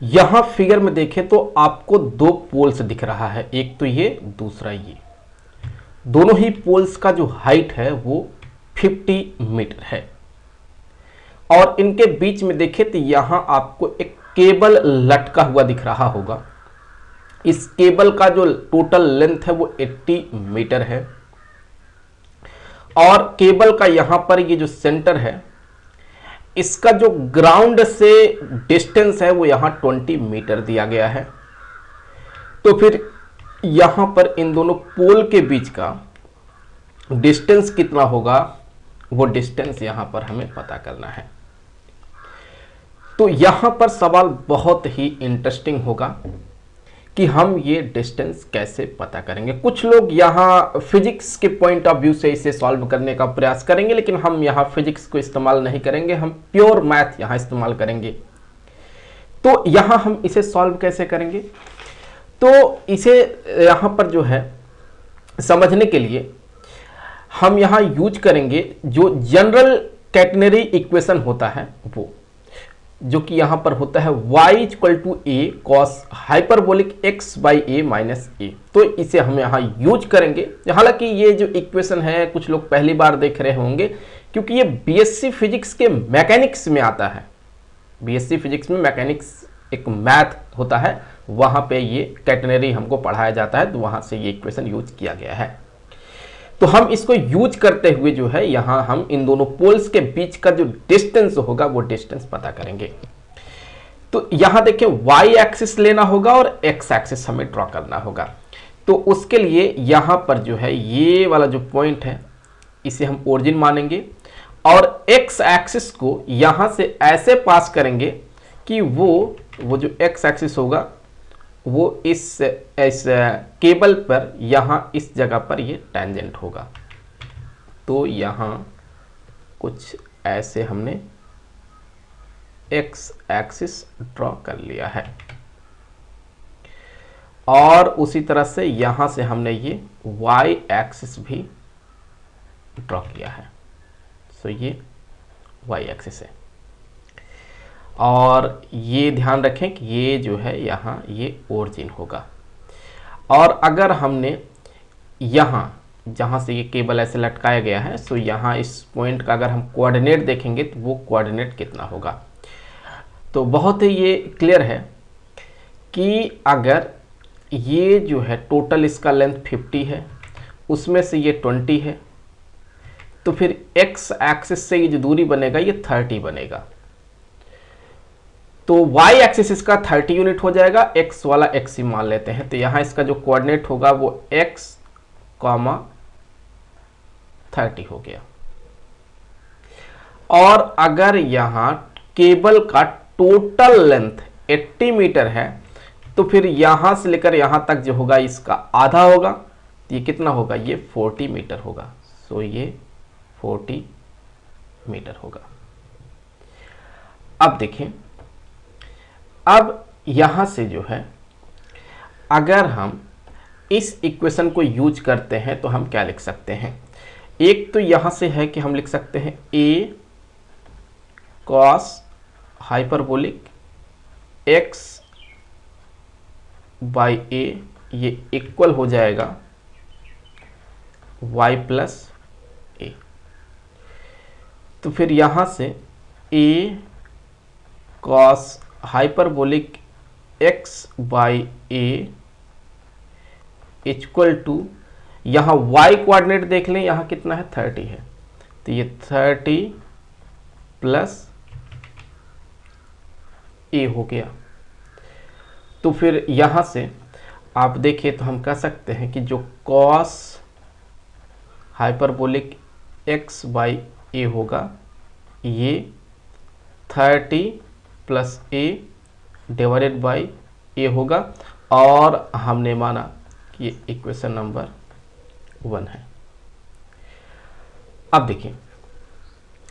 यहां फिगर में देखें तो आपको दो पोल्स दिख रहा है, एक तो ये, दूसरा ये। दोनों ही पोल्स का जो हाइट है वो 50 मीटर है। और इनके बीच में देखें तो यहां आपको एक केबल लटका हुआ दिख रहा होगा। इस केबल का जो टोटल लेंथ है वो 80 मीटर है। और केबल का यहां पर ये जो सेंटर है, इसका जो ग्राउंड से डिस्टेंस है वो यहां 20 मीटर दिया गया है। तो फिर यहां पर इन दोनों पोल के बीच का डिस्टेंस कितना होगा, वो डिस्टेंस यहां पर हमें पता करना है। तो यहां पर सवाल बहुत ही इंटरेस्टिंग होगा कि हम ये डिस्टेंस कैसे पता करेंगे। कुछ लोग यहाँ फिजिक्स के पॉइंट ऑफ व्यू से इसे सॉल्व करने का प्रयास करेंगे, लेकिन हम यहाँ फिजिक्स को इस्तेमाल नहीं करेंगे, हम प्योर मैथ यहाँ इस्तेमाल करेंगे। तो यहाँ हम इसे सॉल्व कैसे करेंगे, तो इसे यहाँ पर जो है समझने के लिए हम यहाँ यूज करेंगे जो जनरल कैटेनरी इक्वेशन होता है वो, जो कि यहां पर होता है y equal to a cos hyperbolic x by a minus a. तो इसे हम यहां यूज करेंगे। हालांकि ये जो इक्वेशन है कुछ लोग पहली बार देख रहे होंगे, क्योंकि ये बीएससी फिजिक्स के मैकेनिक्स में आता है। बीएससी फिजिक्स में मैकेनिक्स एक मैथ होता है, वहां पे ये कैटेनरी हमको पढ़ाया जाता है, तो वहां से ये इक्वेशन यूज किया गया है। तो हम इसको यूज करते हुए जो है यहां हम इन दोनों पोल्स के बीच का जो डिस्टेंस होगा वो डिस्टेंस पता करेंगे। तो यहां देखिए y एक्सिस लेना होगा और x एक्सिस हमें ड्रॉ करना होगा। तो उसके लिए यहां पर जो है ये वाला जो पॉइंट है इसे हम ओरिजिन मानेंगे और x एक्सिस को यहां से ऐसे पास करेंगे कि वो जो x एक्सिस होगा वो इस केबल पर यहां इस जगह पर ये टेंजेंट होगा। तो यहां कुछ ऐसे हमने x एक्सिस ड्रॉ कर लिया है और उसी तरह से यहां से हमने ये y एक्सिस भी ड्रॉ किया है। सो ये y एक्सिस है और ये ध्यान रखें कि ये जो है यहाँ ये ओरिजिन होगा। और अगर हमने यहाँ जहाँ से ये केबल ऐसे लटकाया गया है, सो यहाँ इस पॉइंट का अगर हम कोऑर्डिनेट देखेंगे तो वो कोऑर्डिनेट कितना होगा, तो बहुत ही ये क्लियर है कि अगर ये जो है टोटल इसका लेंथ 50 है, उसमें से ये 20 है, तो फिर x एक्सिस से ये जो दूरी बनेगा ये 30 बनेगा। तो y एक्सिस इसका 30 यूनिट हो जाएगा, x वाला x ही मान लेते हैं। तो यहां इसका जो कोऑर्डिनेट होगा वो x, 30 हो गया। और अगर यहां केबल का टोटल लेंथ 80 मीटर है, तो फिर यहां से लेकर यहां तक जो होगा इसका आधा होगा, तो ये कितना होगा, ये 40 मीटर होगा। सो ये 40 मीटर होगा। अब देखें, अब यहां से जो है अगर हम इस इक्वेशन को यूज करते हैं तो हम क्या लिख सकते हैं, एक तो यहां से है कि हम लिख सकते हैं a cos hyperbolic x by a, ये इक्वल हो जाएगा y प्लस ए। तो फिर यहां से a cos hyperbolic x by a equal to, यहाँ y कोऑर्डिनेट देख लें, यहाँ कितना है 30 है, तो ये 30 प्लस ए हो गया। तो फिर यहाँ से आप देखिए तो हम कह सकते हैं कि जो कॉस हाइपरबोलिक x बाई ए होगा ये 30 प्लस ए डिवाइडेड बाई ए होगा, और हमने माना कि ये इक्वेशन नंबर 1 है। अब देखिए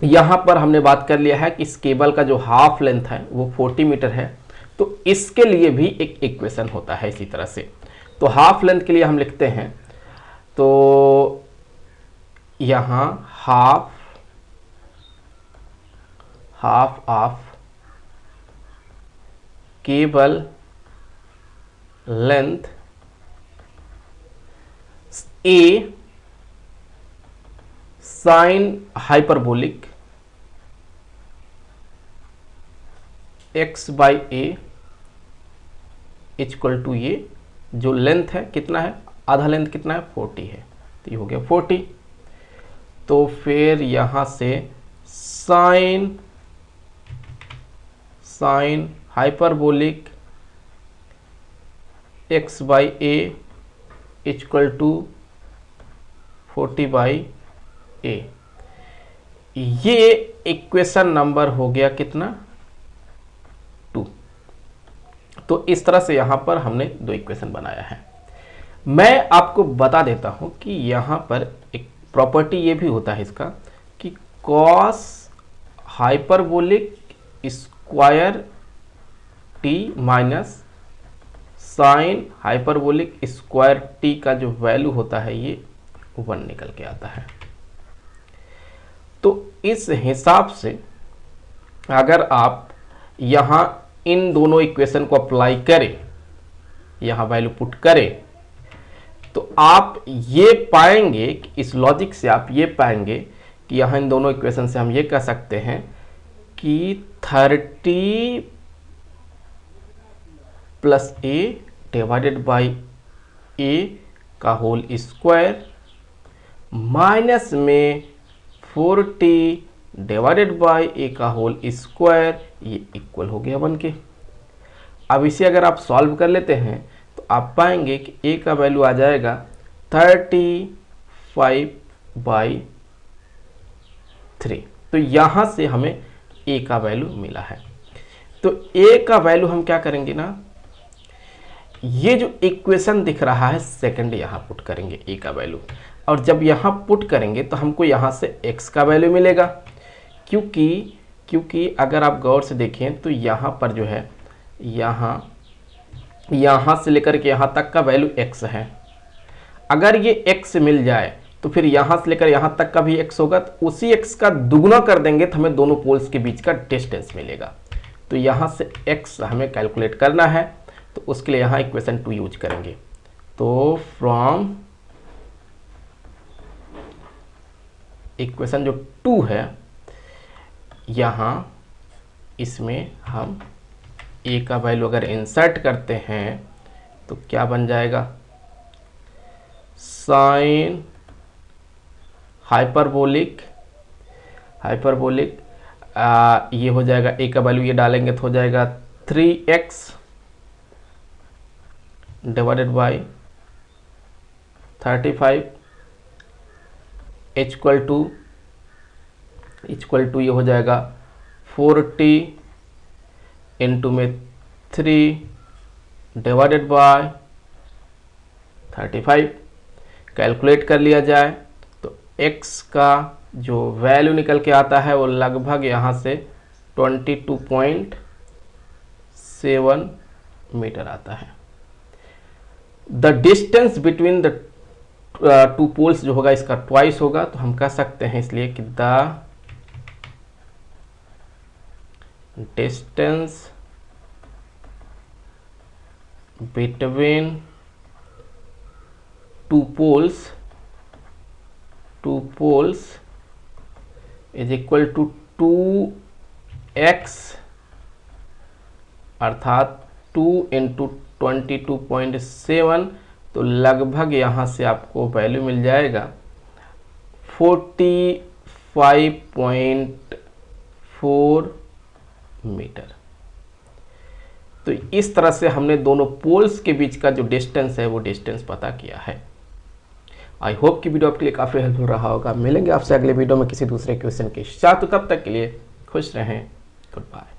यहां पर हमने बात कर लिया है कि इस केबल का जो हाफ लेंथ है वो 40 मीटर है, तो इसके लिए भी एक इक्वेशन होता है इसी तरह से। तो हाफ लेंथ के लिए हम लिखते हैं, तो यहां half of cable length a sine hyperbolic x by a equal to ये जो लेंथ है कितना है, आधा लेंथ कितना है 40 है, तो ये हो गया 40। तो फिर यहां से sine hyperbolic x by a equal to 40 by a, ये इक्वेशन नंबर हो गया कितना 2। तो इस तरह से यहां पर हमने दो इक्वेशन बनाया है। मैं आपको बता देता हूं कि यहां पर एक प्रॉपर्टी ये भी होता है इसका कि cos hyperbolic square T minus sine hyperbolic square T का जो वैल्यू होता है ये 1 निकल के आता है। तो इस हिसाब से अगर आप यहां इन दोनों इक्वेशन को अप्लाई करें, यहां वैल्यू पुट करें, तो आप ये पाएंगे कि इस लॉजिक से आप ये पाएंगे कि यहां इन दोनों इक्वेशन से हम ये कह सकते हैं कि 30 प्लस ए डिवाइडेड बाई ए का होल स्क्वायर माइनस में 40 डिवाइडेड बाई ए का होल स्क्वायर, ये इक्वल हो गया 1 के। अब इसे अगर आप सॉल्व कर लेते हैं तो आप पाएंगे कि ए का वैल्यू आ जाएगा 35 बाई 3। तो यहां से हमें ए का वैल्यू मिला है। तो ए का वैल्यू हम क्या करेंगे ना, ये जो इक्वेशन दिख रहा है सेकंड यहां पुट करेंगे ए का वैल्यू, और जब यहां पुट करेंगे तो हमको यहां से x का वैल्यू मिलेगा, क्योंकि अगर आप गौर से देखें तो यहां पर जो है यहां से लेकर के यहां तक का वैल्यू x है। अगर ये x मिल जाए तो फिर यहां से लेकर यहां तक का भी x होगा, तो उसी x का दुगुना कर देंगे तो हमें दोनों पोल्स के बीच का डिस्टेंस मिलेगा। तो यहां से x हमें कैलकुलेट करना है, तो उसके लिए यहां इक्वेशन 2 यूज करेंगे। तो फ्रॉम इक्वेशन जो 2 है यहां इसमें हम a का वैल्यू अगर इंसर्ट करते हैं तो क्या बन जाएगा, साइन हाइपरबोलिक ये हो जाएगा a का वैल्यू ये डालेंगे तो हो जाएगा 3x divided by 35 equal to ये हो जाएगा 40 इंटू में 3 डिवाइडेड बाय 35। कैलकुलेट कर लिया जाए तो x का जो वैल्यू निकल के आता है वो लगभग यहाँ से 22.7 मीटर आता है। The distance between the two poles जो होगा इसका ट्वाइस होगा, तो हम कह सकते हैं इसलिए कि the distance between two poles is equal to 2x अर्थात 2 इंटू 22.7, तो लगभग यहाँ से आपको वैल्यू मिल जाएगा 45.4 मीटर। तो इस तरह से हमने दोनों पोल्स के बीच का जो डिस्टेंस है वो डिस्टेंस पता किया है। आई होप कि वीडियो आपके लिए काफ़ी हेल्पफुल रहा होगा। मिलेंगे आपसे अगले वीडियो में किसी दूसरे क्वेश्चन के साथ, तो तब तक के लिए खुश रहें। Good bye.